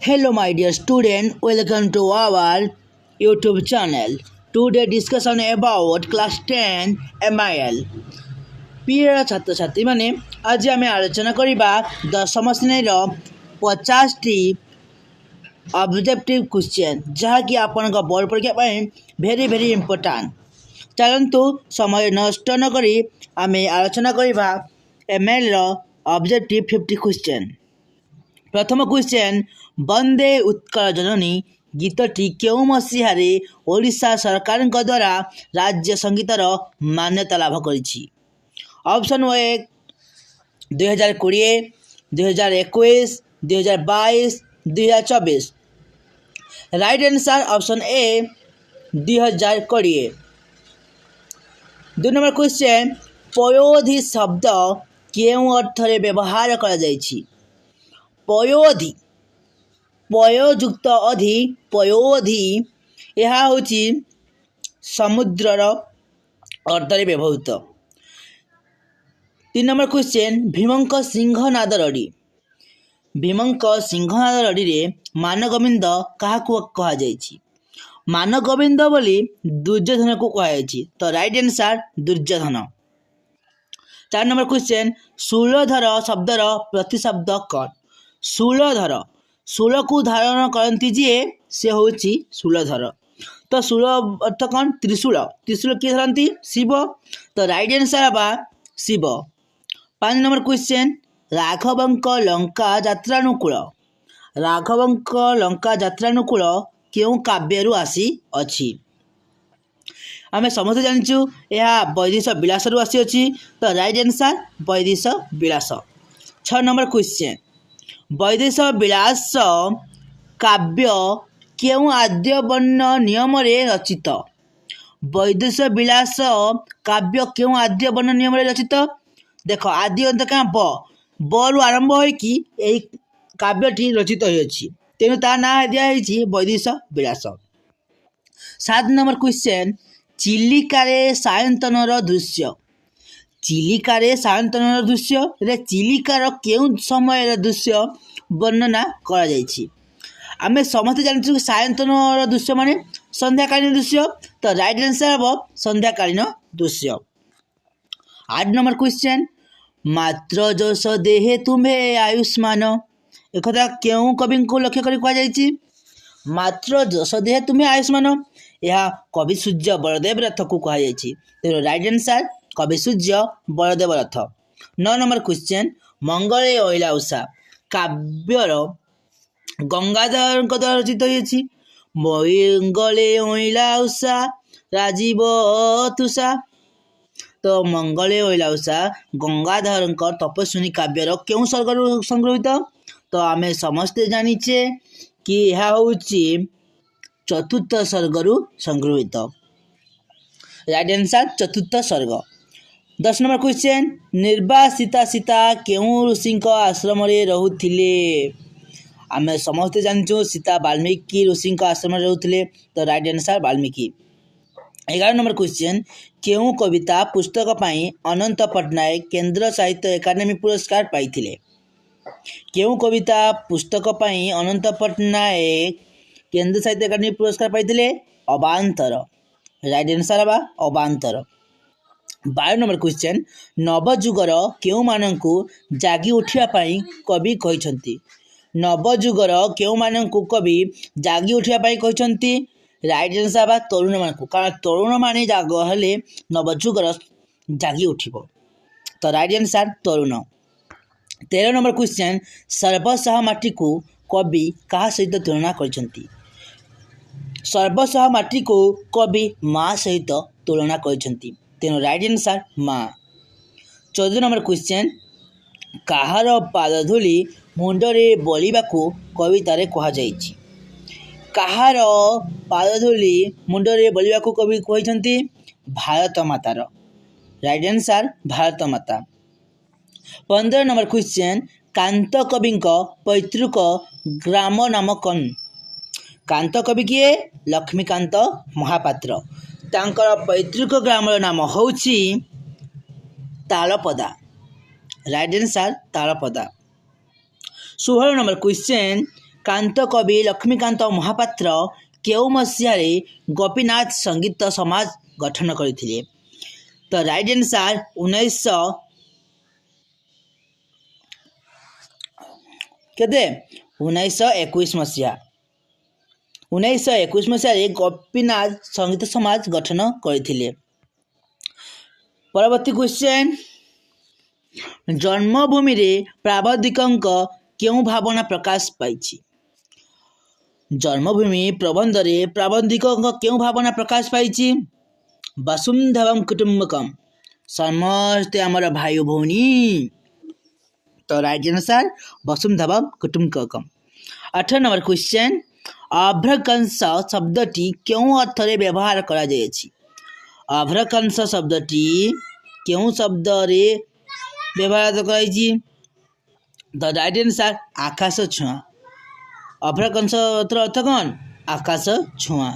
Hello my dear student, welcome to our YouTube channel. Today discussion about class 10 MIL. प्रिय छात्र छात्री माने आज आम आलोचना करवा 10म श्रेणी 50टी ऑब्जेक्टिव क्वेश्चन जहाँकि आपण बोर्ड परीक्षा भेरी भेरी इम्पोर्टाट। चलतु समय नष्ट न करी आम आलोचना करवा MIL ऑब्जेक्टिव 50 क्वेश्चन। प्रथम क्वेश्चन, वंदे उत्कल जननी गीतटी केउ मसीहारे ओडिशा सरकार द्वारा राज्य संगीतर मान्यता लाभ करिछि? Option 1 2020, 2021, 2022, 2024। Right answer option A 2020। 2 number question, पयोधि शब्द केउ अर्थरे व्यवहार करा जाइछि? पयोधि पयुक्त अधि पयोधि यह हूँ समुद्रर अर्थरे व्यवहृत। 3 नंबर क्वेश्चन, भीमंक सिंहनाद रड़ी भीमंक सिंहनाद रड़ी रे मानगोविंद क्या कह जाइछि? मानगोविंद बोली दुर्योधन को कह। तो right answer Duryodhana. 4 number question, शूलधर शब्दर प्रतिशब्द कौन? शूलधर शूल को धारण करती जी से हूँ शूलधर। तो शूल अर्थ कौन? त्रिशूल। त्रिशूल किए धरती? शिव। तो राइट आंसर हवा शिव। 5 नंबर क्वेश्चन, राघवंक लंका यात्रानुकूल राघवंक लंका यात्रानुकूल केउ काव्यरू आसी अछि? आम समस्त जानिचु यह वैदेश विलास रु आसी अछि। तो राइट आंसर वैदेश विलास। 6 नंबर क्वेश्चन, वैदेश विलास काव्य केउ आद्य वर्ण नियम रे रचित? वैदेश विलास काव्य केउ आद्य वर्ण नियम रे रचित? देख आदि अंत क्या बरु आरंभ हो कि काव्यटी रचित होइछि, तेणु ता ना दिया वैदेश विलास। 7 नंबर क्वेश्चन, चिलिकारे सायंतनर दृश्य चिलिकारे सायंतनर दृश्य रे चिलिकार केउ समय दृश्य वर्णना करा जाइछि? आमे समस्त जानिछु सायंतनर दृश्य माने संध्याकालीन दृश्य। तो राइट आंसर हम संध्याकालीन दृश्य। 8 नंबर क्वेश्चन, मात्र जस देहे तुम्हे आयुष्मान एक केउ कवि को लक्ष्य कर कह जाइछि? मात्र जस देहे तुम्हे आयुष्मान यह कवि सूर्य बलदेव रथ को कह जाइछि। तो राइट आंसर कवि सूर्य बलदेव रथ। 9 नंबर क्वेश्चन, मंगले ओइला उषा काव्यर गंगाधर द्वारा रचित होइछि? मंगले ओइला उषा राजीव तुषा। तो मंगले ओइला उषा गंगाधर तपस्विनी काव्यर केउ सर्गरु संग्रहित? तो आमे समस्ते जानिचे कि यह हूँ चतुर्थ सर्गरु संग्रहित। राइट आंसर चतुर्थ सर्ग। 10 नंबर क्वेश्चन, निर्वासिता सीता केउ ऋषि आश्रम रे रहुथिले? आमे समस्ते जानिछु सीता वाल्मीकि ऋषि आश्रम रे रहुथिले। तो right answer Valmiki. 11 number question, केउ कविता पुस्तक पाई अनंत पट्टनायक केंद्र साहित्य एकाडेमी पुरस्कार पाइथिले? केउ कविता पुस्तक पाई अनंत पट्टनायक केंद्र साहित्य एकाडेमी पुरस्कार पाइथिले? अबांतर। राइट आंसर हवा अबांतर। 12 नंबर क्वेश्चन, नवजुगर केउ माननकु जागी उठिया पाई कवि कहिसंती? नवजुगर केउ माननकु कवि जागी उठिया पाई कहिसंती? राइट आंसर हवा तरुण मानकु, कारण तरुण माने जाग हेले नवजुगर जागी उठिबो। तो राइट आंसर तरुण। 13 नंबर क्वेश्चन, सर्वसह माटी को कवि कहा सहित तुलना करिसंती? सर्वसह माटी को कवि माँ सहित तुलना करिसंती, तेणु राइट आंसर माँ। 14 नंबर क्वेश्चन, काहार पादधूली मुंडरे बोलिबाकू कवितारे कहा जाइछि? काहार पादधूली मुंडरे बोलिबाकू कवि कहिसंती? भारत मातार। राइट आंसर भारत माता। 15 नंबर क्वेश्चन, कांत कवि पैतृक ग्राम नाम कौन? कांत कवि किए? लक्ष्मीकांत महापात्र। तांकर पैतृक ग्राम नाम होछि Talapada. Right answer Talapada. 16 number question, Kanta Kabi Laxmikanta Mohapatra କେଉଁ ମସିହାରେ ଗୋପୀନାଥ ସଙ୍ଗୀତ ସମାଜ ଗଠନ କରିଥିଲେ? ତ ରାଇଟ୍ ଆନ୍ସର୍ 1921 ମସିହା। 1921 ମସିହାରେ ଗୋପୀନାଥ ସଙ୍ଗୀତ ସମାଜ ଗଠନ କରିଥିଲେ। ପରବର୍ତ୍ତୀ କ୍ୱେଶ୍ଚନ୍, ଜନ୍ମଭୂମିରେ ପ୍ରାବନ୍ଧିକଙ୍କ କେଉଁ ଭାବନା ପ୍ରକାଶ ପାଇଛି? ଜନ୍ମଭୂମି ପ୍ରବନ୍ଧରେ ପ୍ରାବନ୍ଧିକଙ୍କ କେଉଁ ଭାବନା ପ୍ରକାଶ ପାଇଛି? ବସୁନ୍ଧବଂ କୁଟୁମ୍ବକମ୍, ସମସ୍ତେ ଆମର ଭାଇ ଓ ଭଉଣୀ। ତ ରାଇଟ୍ ଆନ୍ସର୍ ବସୁନ୍ଧବଂ କୁଟୁମ୍ବକମ୍। 18 ନମ୍ବର କ୍ୱେଶ୍ଚନ୍, ଅଭ୍ରକଂସ ଶବ୍ଦଟି କେଉଁ ଅର୍ଥରେ ବ୍ୟବହାର କରାଯାଇଛି? ଅଭ୍ରକଂସ ଶବ୍ଦଟି କେଉଁ ଶବ୍ଦରେ ବ୍ୟବହାର କରାଯାଇଛି? ଦ ରାଇଟ୍ ଆନ୍ସର୍ ଆକାଶ ଛୁଆଁ। ଅଭ୍ରକଂସର ଅର୍ଥ କ'ଣ? ଆକାଶ ଛୁଆଁ।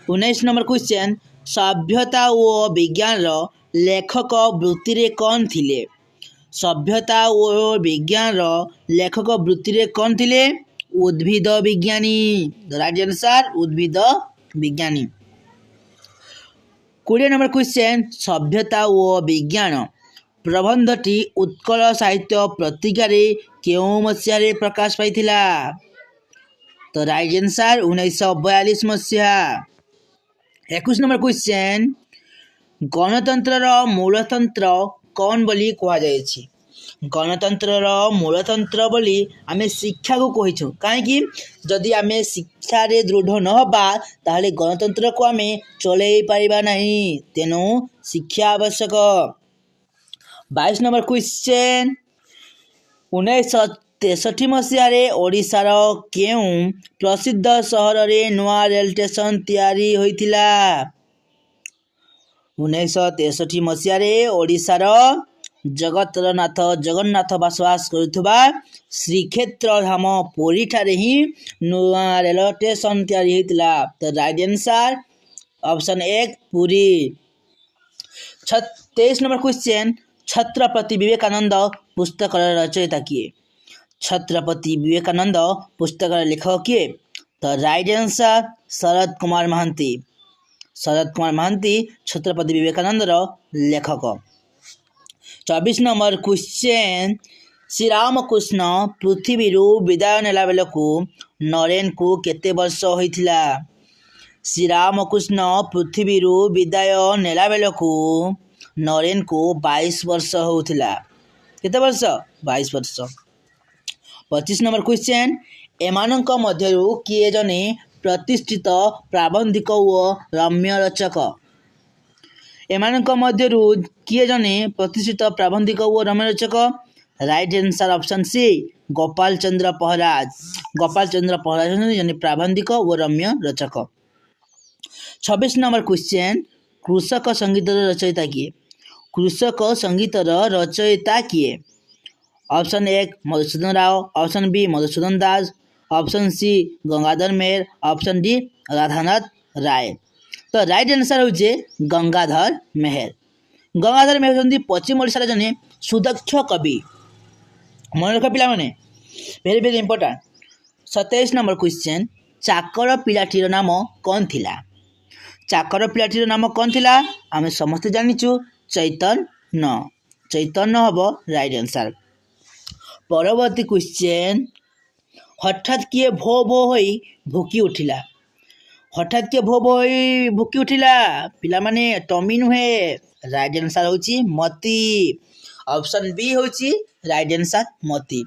19 ନମ୍ବର କ୍ୱେଶ୍ଚନ୍, ସଭ୍ୟତା ଓ ବିଜ୍ଞାନର ଲେଖକ ବୃତ୍ତିରେ କ'ଣ ଥିଲେ? ସଭ୍ୟତା ଓ ବିଜ୍ଞାନର ଲେଖକ ବୃତ୍ତିରେ କ'ଣ ଥିଲେ? ଉଦ୍ଭିଦ ବିଜ୍ଞାନୀ। ରାଇଟ୍ ଆନ୍ସର୍ ଉଦ୍ଭିଦ ବିଜ୍ଞାନୀ। 20 ନମ୍ବର କ୍ୱେଶ୍ଚନ୍, ସଭ୍ୟତା ଓ ବିଜ୍ଞାନ ପ୍ରବନ୍ଧଟି ଉତ୍କଳ ସାହିତ୍ୟ ପତ୍ରିକାରେ କେଉଁ ମସିହାରେ ପ୍ରକାଶ ପାଇଥିଲା? ତ ରାଇଟ୍ ଆନ୍ସର୍ 1942 ମସିହା। 21 ନମ୍ବର କ୍ୱେଶ୍ଚନ୍, ଗଣତନ୍ତ୍ରର ମୂଳତନ୍ତ୍ର କ'ଣ ବୋଲି କୁହାଯାଇଛି? ଗଣତନ୍ତ୍ରର ମୂଳତନ୍ତ୍ର ବୋଲି ଆମେ ଶିକ୍ଷାକୁ କହିଛୁ। କାହିଁକି? ଯଦି ଆମେ ଶିକ୍ଷାରେ ଦୃଢ଼ ନ ହେବା ତାହେଲେ ଗଣତନ୍ତ୍ରକୁ ଆମେ ଚଳାଇ ପାରିବା ନାହିଁ। ତେଣୁ ଶିକ୍ଷା ଆବଶ୍ୟକ। 22 ନମ୍ବର କ୍ୱେଶ୍ଚନ୍, 1963 ମସିହାରେ ଓଡ଼ିଶାର କେଉଁ ପ୍ରସିଦ୍ଧ ସହରରେ ନୂଆ ରେଳ ଷ୍ଟେସନ ତିଆରି ହୋଇଥିଲା? 1963 ମସିହାରେ ଓଡ଼ିଶାର ଜଗନ୍ନାଥ ବସବାସ କରୁଥିବା ଶ୍ରୀକ୍ଷେତ୍ର ଧାମ ପୁରୀଠାରେ ହିଁ ନୂଆ ରେଳ ଷ୍ଟେସନ ତିଆରି ହୋଇଥିଲା। ତ right answer option 1 Puri. 23 number question, Chhatrapati Vivekananda ପୁସ୍ତକର ରଚୟିତା କିଏ? ଛତ୍ରପତି ବିବେକାନନ୍ଦ ପୁସ୍ତକର ଲେଖକ କିଏ? ତ ରାଇଟ୍ ଆନ୍ସର୍ ଶରତ କୁମାର ମହାନ୍ତି। ଶରତ କୁମାର ମହାନ୍ତି ଛତ୍ରପତି ବିବେକାନନ୍ଦର ଲେଖକ। 24 ନମ୍ବର କ୍ୱେଶ୍ଚନ୍, ଶ୍ରୀରାମକୃଷ୍ଣ ପୃଥିବୀରୁ ବିଦାୟ ନେଲା ବେଳକୁ ନରେନଙ୍କୁ କେତେ ବର୍ଷ ହୋଇଥିଲା? ଶ୍ରୀରାମକୃଷ୍ଣ ପୃଥିବୀରୁ ବିଦାୟ ନେଲା ବେଳକୁ ନରେନଙ୍କୁ 22 ବର୍ଷ ହେଉଥିଲା। କେତେ ବର୍ଷ? 22 ବର୍ଷ। 25 ନମ୍ବର କ୍ୱେଶ୍ଚନ୍, ଏମାନଙ୍କ ମଧ୍ୟରୁ କିଏ ଜଣେ ପ୍ରତିଷ୍ଠିତ ପ୍ରାବନ୍ଧିକ ଓ ରମ୍ୟ ରଚକ? ଏମାନଙ୍କ ମଧ୍ୟରୁ କିଏ ଜଣେ ପ୍ରତିଷ୍ଠିତ ପ୍ରାବନ୍ଧିକ ଓ ରମ୍ୟ ରଚକ? Right answer option C Gopal Chandra Praharaj. Gopal Chandra Praharaj ହେଉଛନ୍ତି ଜଣେ ପ୍ରାବନ୍ଧିକ ଓ ରମ୍ୟ ରଚକ। 26 ନମ୍ବର କ୍ୱେଶ୍ଚନ୍, କୃଷକ ସଙ୍ଗୀତର ରଚୟିତା କିଏ? କୃଷକ ସଙ୍ଗୀତର ରଚୟିତା କିଏ? Option 1 Madhusudan Rao, option B Madhusudan Das, option C Gangadhar Meher, option D Radhanath Ray. ତ ରାଇଟ୍ ଆନ୍ସର୍ ହେଉଛି ଗଙ୍ଗାଧର ମେହେର। ଗଙ୍ଗାଧର ମେହେର ହେଉଛନ୍ତି ପଶ୍ଚିମ ଓଡ଼ିଶାର ଜଣେ ସୁଦକ୍ଷ କବି। ମନେ ରଖ ପିଲାମାନେ, very very important. 27 number question, ଚାକର ପିଲାଟିର ନାମ କ'ଣ ଥିଲା? ଚାକର ପିଲାଟିର ନାମ କ'ଣ ଥିଲା? ଆମେ ସମସ୍ତେ ଜାଣିଛୁ ଚୈତନ୍ୟ। ଚୈତନ୍ୟ ହେବ ରାଇଟ୍ ଆନ୍ସର୍। ପରବର୍ତ୍ତୀ କ୍ୱେଶ୍ଚନ୍, ହଠାତ୍ କିଏ ଭୋ ଭୋ ହୋଇ ଭୁକି ଉଠିଲା? ହଠାତ୍ କିଏ ଭୋ ଭୋ ହୋଇ ଭୁକି ଉଠିଲା? ପିଲାମାନେ ଟମି ନୁହେଁ, ରାଇଟ୍ ଆନ୍ସର୍ ହେଉଛି ମତି। ଅପସନ୍ ବି ହେଉଛି ରାଇଟ୍ ଆନ୍ସର୍ ମତି।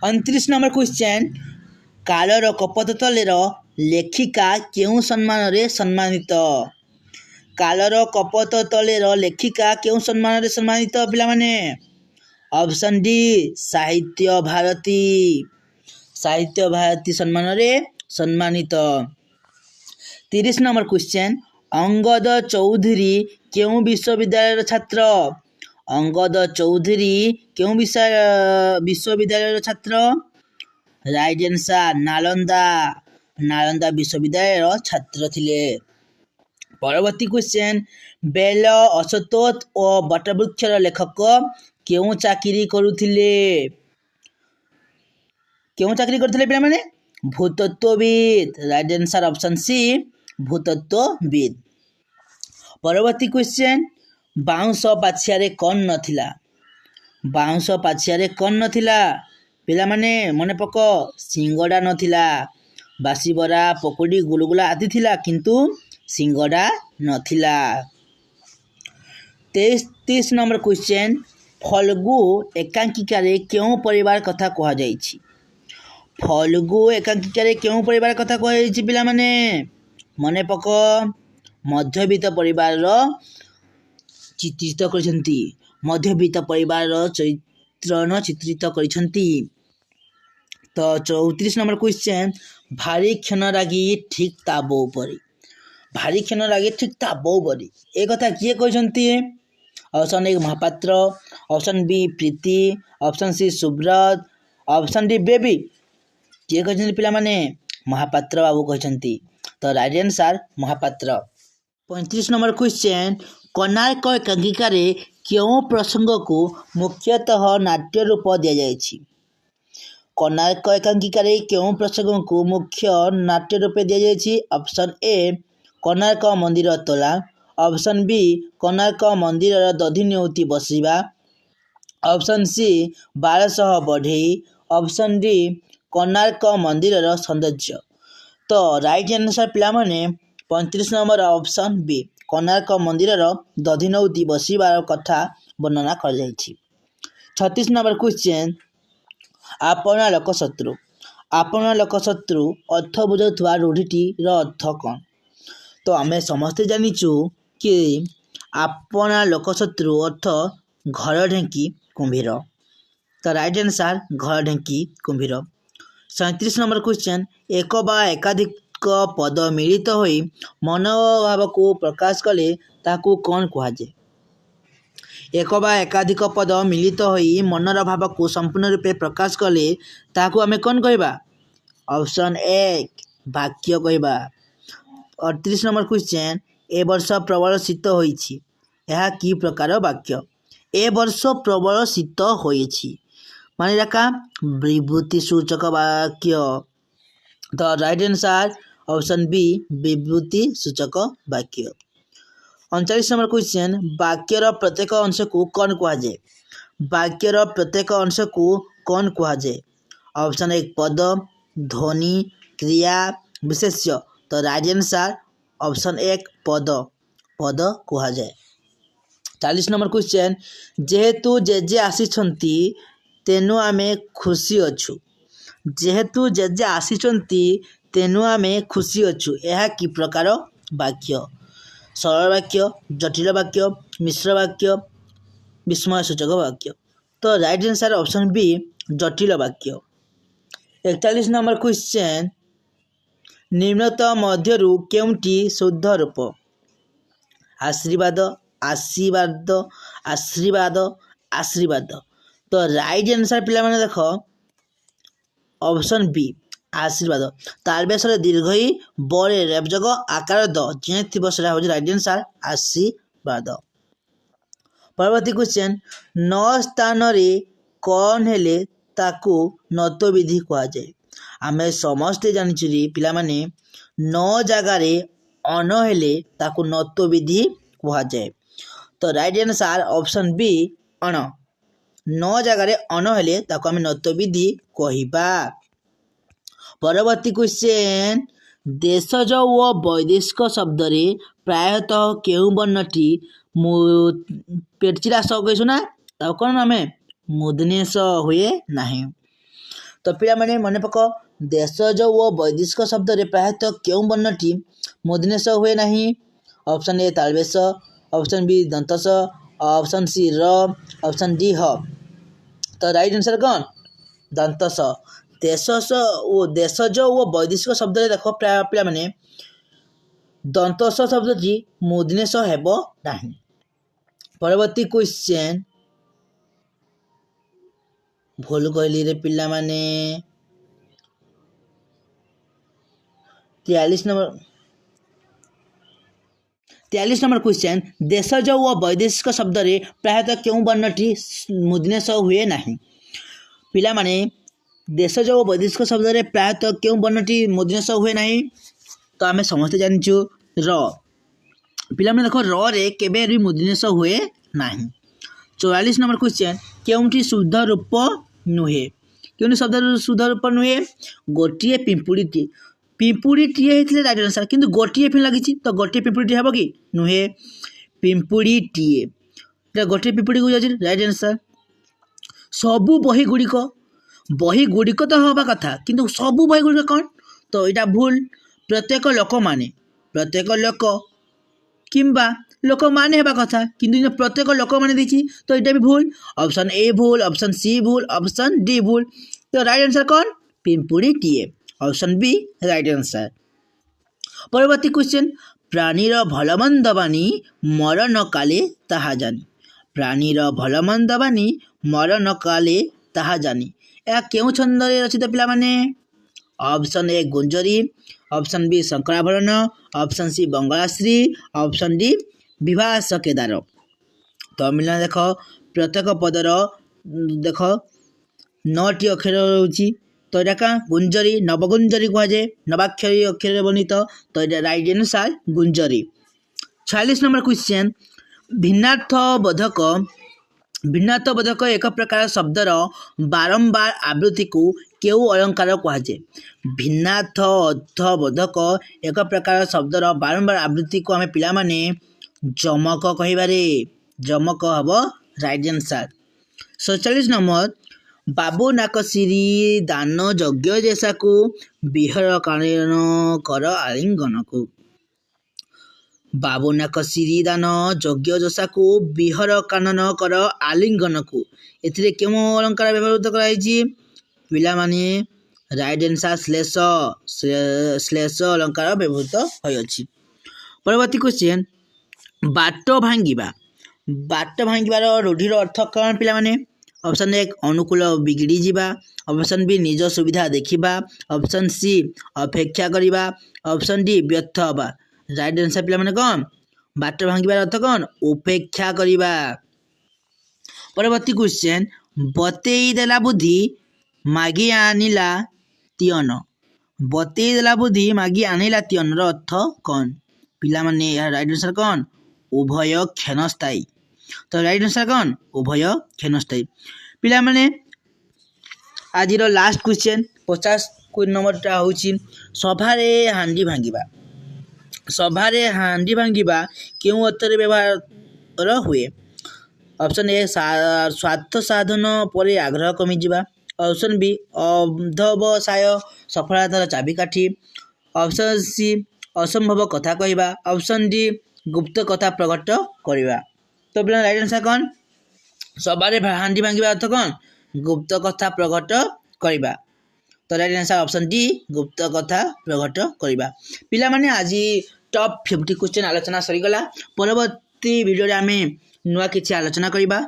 29 ନମ୍ବର କ୍ୱେଶ୍ଚନ୍, କାଳର କପୋତ ତଲେର ଲେଖିକା କେଉଁ ସମ୍ମାନରେ ସମ୍ମାନିତ? କାଳର କପୋତ ତଲେର ଲେଖିକା କେଉଁ ସମ୍ମାନରେ ସମ୍ମାନିତ ପିଲାମାନେ? ଅପସନ୍ ଡି ସାହିତ୍ୟ ଭାରତୀ। ସାହିତ୍ୟ ଭାରତୀ ସମ୍ମାନରେ ସମ୍ମାନିତ। 30 ନମ୍ବର କ୍ୱେଶ୍ଚନ୍, ଅଙ୍ଗଦ ଚୌଧୁରୀ କେଉଁ ବିଶ୍ୱବିଦ୍ୟାଳୟର ଛାତ୍ର? ଅଙ୍ଗଦ ଚୌଧୁରୀ କେଉଁ ବିଶ୍ୱବିଦ୍ୟାଳୟର ଛାତ୍ର? Right answer Nalanda. ନାଲନ୍ଦା ବିଶ୍ୱବିଦ୍ୟାଳୟର ଛାତ୍ର ଥିଲେ। ପରବର୍ତ୍ତୀ କ୍ୱେଶ୍ଚନ୍, ବେଲ, ଅଶ୍ୱତ୍ଥ ଓ ବଟବୃକ୍ଷର ଲେଖକ କେଉଁ ଚାକିରି କରୁଥିଲେ? क्यों चाकरी करथिले पिला माने भूतत्वविद राइट आंसर ऑप्शन सी भूतत्वविद। परवर्ती क्वेश्चन बाउंस पाछियारे कौन नथिला बाउंस पाछियारे कौन नथिला पिला माने मने पक सिंगडा नथिला बासीबरा पकोड़ी गुलगुला आदि थिला किंतु सिंगडा नथिला। 33 नंबर क्वेश्चन फल्गु एकांकिका रे क्यों परिवार कथा कहा जाइछि फल्गु एकांकिका रे क्यों परिवार कथा कहा जाइछि पिला माने मने पक मध्यवित्त परिवार रो चित्रित करिसंती मध्यवित्त परिवार रो चित्रण चित्रित करिसंती। तो 34 नंबर क्वेश्चन भारी क्षण रागी ठीक ताबो परी भारी क्षण रागी ठीक ताबो परी ए कथा किए कहिसंती option A Mahapatra option B Preeti option C Subrata option D Baby किए कहिसंती पिला माने महापात्र बाबू कहिसंती। तो right answer Mahapatra. 35 number question Konark एकांकिका रे क्यों प्रसंग को मुख्यतः नाट्य रूप दिया जायछि कोणार्क एकांकिका रे क्यों प्रसंग को मुख्य नाट्य रूप दिया जायछि ऑप्शन ए कोणार्क मंदिर तोला ऑप्शन बी कोणार्क मंदिर दधिन्यौती बसिबा ऑप्शन सी 1200 बढ़ई ऑप्शन डी कोणार्क मंदिर सौंदर्य। तो राइट आंसर पिला माने 35 नंबर ऑप्शन बी कोणार्क मंदिर दधिनौती बसिबार कथा वर्णना कर जायछि। 36 नंबर क्वेश्चन आपना लोकशत्रु अर्थ बुझाउथवा रूढ़ीटी अर्थ कौन तो आमे समस्ते जानिचु कि आपना लोकशत्रु अर्थ घर ढेंकी कुंभीर। तो राइट आंसर घर ढेंकी कुंभीर। 37 नंबर क्वेश्चन एक बा एकाधिक पद मिलित होई मनोभाव को प्रकाश कले ताकू कौन कहुए एक बा एकाधिक पद मिलित होई मनर भाव को संपूर्ण रूपे प्रकाश कले ताकू आमे कौन कहबा ऑप्शन एक वाक्य कहबा। 38 नंबर क्वेश्चन ए वर्ष प्रबल शीत होईछि यह की प्रकार वाक्य ए वर्ष प्रबल शीत होईछि माने रखा विभूति सूचक वाक्य। तो राइट आंसर ऑप्शन बी विभूति सूचक वाक्य। 39 नंबर क्वेश्चन वाक्यर प्रत्येक अंश को कौन कहुए वाक्यर प्रत्येक अंश को कौन कहुए ऑप्शन एक पद ध्वनि क्रिया विशेष्य। तो राइट आंसर ऑप्शन एक पद कहुए। 40 नंबर क्वेश्चन जेहेतु जेजे आसीछंती तेनु आमे खुशी अछु जेहेतु जेजे आसीछंती तेनु आमे खुशी अछु यह की प्रकार वाक्य सरल वाक्य जटिल वाक्य मिश्र वाक्य विस्मय सूचक वाक्य। तो राइट आंसर ऑप्शन बी जटिल वाक्य। 41 नंबर क्वेश्चन निम्नतम मध्यरु केउंटी शुद्ध रूप आशीर्वाद आशीर्वाद आशीर्वाद आशीर्वाद। तो राइट आंसर पिला माने देखो ऑप्शन बी आशीर्वाद तालबेसर दीर्घई बड़े रेबजग आकार द जे थिबो सेरा हो राइट आंसर आशीर्वाद। परवर्ती क्वेश्चन 9 स्थान रे कौन हेले ताकू नत विधि कहा जाए आमे समस्ते जानिचुरी पिला माने 9 जगह रे अन हेले ताकू नत विधि कहा जाए। तो राइट आंसर ऑप्शन बी अन 9 जगह रे अन हेले ताकू आमे नत विधि कहिबा। परवर्ती क्वेश्चन देशज व वैदेशिक शब्द रे प्रायतः केउ वर्णटी पेटचिरा स कहसु ना ता कोन आमे मुदनेश हुए नाही। तो पिला माने मने पक देशज व वैदेशिक शब्द रे प्रायतः केउ वर्णटी मुदनेश हुए नाही ऑप्शन ए तालबेश ऑप्शन बी दंतस ऑप्शन सी र ऑप्शन डी ह। तो राइट आंसर कौन दंतस देशज व वैदेशिक शब्द रे देखो प्राय पिला माने दंतस शब्द जी मुदनेश हेबो नाही। परवर्ती क्वेश्चन भूल कहली रे पिला माने 43 नंबर क्वेश्चन देशज व वैदेशिक शब्द रे प्रायतः केउ वर्णटी मुदनेश हुए नाही पिला माने देशज और वैदेशिक शब्द प्रायतः क्यों वर्णटी मूर्धन्य हुए ना तो आम समस्ते जाचु र पिला देख रे केबे भी मूर्धन्य हुए ना। 44 नंबर क्वेश्चन केउंठी शुद्ध रूप नुहे क्यों शब्द शुद्ध रूप नुहे गोटे पिंपुड़ीटीए होते राइट आंसर किंतु गोटे फिर लगी तो गोटे पिंपुड़ीटी हम कि नुहे पिंपुड़ीटीए गोटे पिंपुड़ी को जाए राइट आंसर। सबू बही गुड़िक तो हवा कथा किंतु सबू बही गुड़िक कौन तो यहाँ भूल प्रत्येक लोक किंबा लोक माने हेबा कथा किंतु प्रत्येक लोक माने देछि तो यहाँ भी भूल ऑप्शन ए भूल ऑप्शन सी भूल ऑप्शन डी भूल तो राइट आंसर कौन पिंपुड़ीटीए ऑप्शन बी राइट आंसर। परवर्ती क्वेश्चन प्राणीर भलमंद बानी मरण काले ताहा जानी प्राणीर भलमंद बानी मरण काले ताहा जानी यह क्यों छंद रचित पिला माने option A Gunjari option B Shankarabharana option C Bangalashree option D Vibhasa Kedara. तो मिलना देख प्रत्येक पदर देख 9टी अक्षर रोची तो यहाँ क्या गुंजरी नवगुंजरी कहुए नवाक्षरी अक्षर बनित तो यहाँ राइट आंसर गुंजरी। 46 नंबर क्वेश्चन भिन्नार्थबोधक एक प्रकार शब्दर बारंबार आवृत्ति को केउ अलंकार कहुए भिन्नार्थबोधक एक प्रकार शब्दर बारंबार आवृत्ति को आम पिला माने जमक कहिबारे जमक हम राइट आंसर। 47 नंबर बाबू नाकसिरी दान यज्ञ जैसा को बिहर कारण कर आलिंगन को बाबू नाकसिरी दान यज्ञ जैसा को बिहर कानन कर आलिंगन को एथिरे क्यों अलंकार व्यवहृत कराई पिला माने राइट आंसर श्लेष अलंकार व्यवहृत होई। परवर्ती क्वेश्चन बाट भांगिबार रूढ़िर अर्थ कौन पिला माने ऑप्शन ए अनुकूल बिगड़ी जीवा ऑप्शन बी निज सुविधा देखिबा ऑप्शन सी अपेक्षा करिबा ऑप्शन डी व्यर्थ हवा राइट आंसर पिला माने कौन बाट भांगिबार अर्थ कौन उपेक्षा करिबा। परवर्ती क्वेश्चन बतेई देला बुद्धि मागी आनिला तियन बतेई देला बुद्धि मागी आनिला तियन रो अर्थ कौन पिला माने राइट आंसर कौन उभय क्षणस्थायी तो राइट आंसर कौन उभय क्षणस्थायी। पिला माने आज लास्ट क्वेश्चन 50 नंबरटा हूँ सभारे हांडी भांगिबा क्यों अर्थरे व्यवहार हुए ऑप्शन ए स्वार्थ साधन पर आग्रह कमिजिबा ऑप्शन बी अध्यवसाय सफलतार चाबिकाठी ऑप्शन सी असंभव कथा कहवा ऑप्शन डी गुप्त कथा प्रकट करवा। तो पिला राइट आंसर कौन सबारे हांडी भांगिबा अर्थ कौन गुप्त कथा प्रकट करवा तो राइट आंसर ऑप्शन डी गुप्त कथा प्रकट करवा। पिला माने आज टॉप 50 क्वेश्चन आलोचना सरीगला परवर्ती वीडियो आम नुआ किसी आलोचना करवा।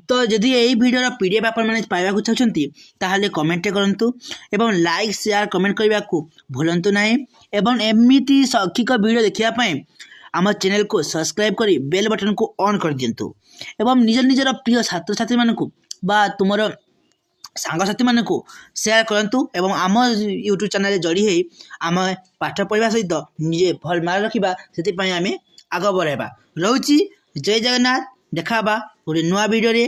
तो जदि यही वीडियो पीडीएफ आपण माने पाइबा चाहते ताहले कमेंट करंतु एवं लाइक शेयर कमेंट करने को भूलंतु नहीं एवं एमती शैक्षिक वीडियो देखिया पाए आम चैनल को सब्सक्राइब करी बेल बटन को ऑन कर दिंतु एवं निजर प्रिय छात्र छात्री मानकु बा तुमर सांगसाथी मानकु शेयर करंतु एवं आम यूट्यूब चैनल जोड़ी है आम पाठ पढ़ा सहित निजे भल मार्क रखा से आम आग बढ़ावा रोची जय जगन्नाथ देखा गोटे नुआ वीडियो रे।